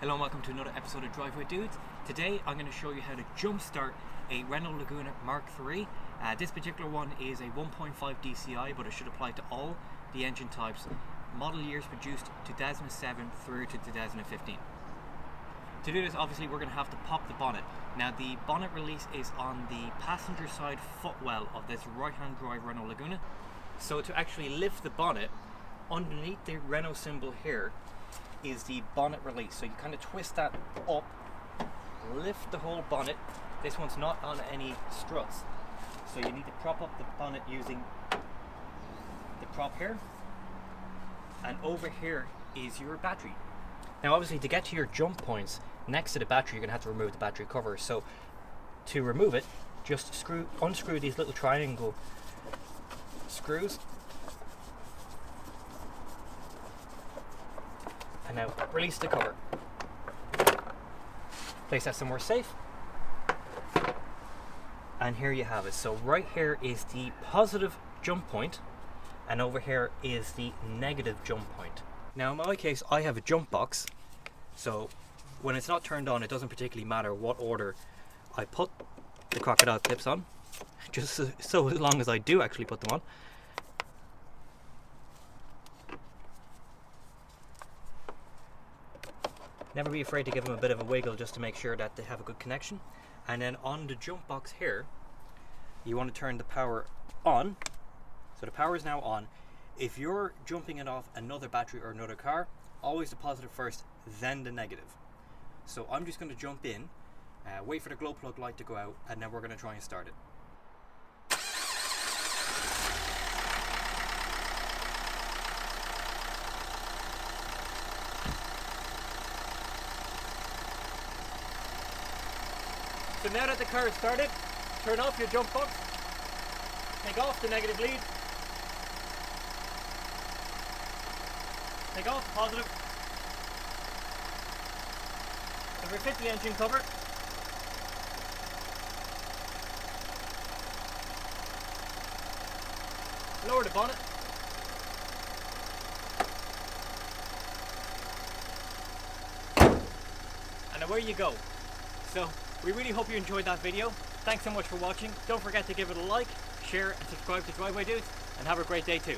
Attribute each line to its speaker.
Speaker 1: Hello and welcome to another episode of Driveway Dudes. Today I'm going to show you how to jumpstart a Renault Laguna Mark III. This particular one is a 1.5 DCI, but it should apply to all the engine types. Model years produced 2007 through to 2015. To do this, obviously we're going to have to pop the bonnet. Now the bonnet release is on the passenger side footwell of this right-hand drive Renault Laguna. So to actually lift the bonnet, underneath the Renault symbol here is the bonnet release. So you kind of twist that up, lift the whole bonnet. This one's not on any struts, so you need to prop up the bonnet using the prop here, and over here is your battery. Now obviously to get to your jump points next to the battery, you're going to have to remove the battery cover. So to remove it, just unscrew these little triangle screws, and now release the cover. Place that somewhere safe. And here you have it. So right here is the positive jump point, and over here is the negative jump point. Now in my case, I have a jump box, so when it's not turned on, it doesn't particularly matter what order I put the crocodile clips on, just so as long as I do actually put them on. Never be afraid to give them a bit of a wiggle just to make sure that they have a good connection. And then on the jump box here, you want to turn the power on. So the power is now on. If you're jumping it off another battery or another car, always the positive first, then the negative. So I'm just going to jump in, wait for the glow plug light to go out, and then we're going to try and start it. So now that the car is started, turn off your jump box, take off the negative lead, take off the positive, and refit the engine cover. Lower the bonnet. And away you go. So we really hope you enjoyed that video. Thanks so much for watching. Don't forget to give it a like, share and subscribe to Driveway Dudes, and have a great day too.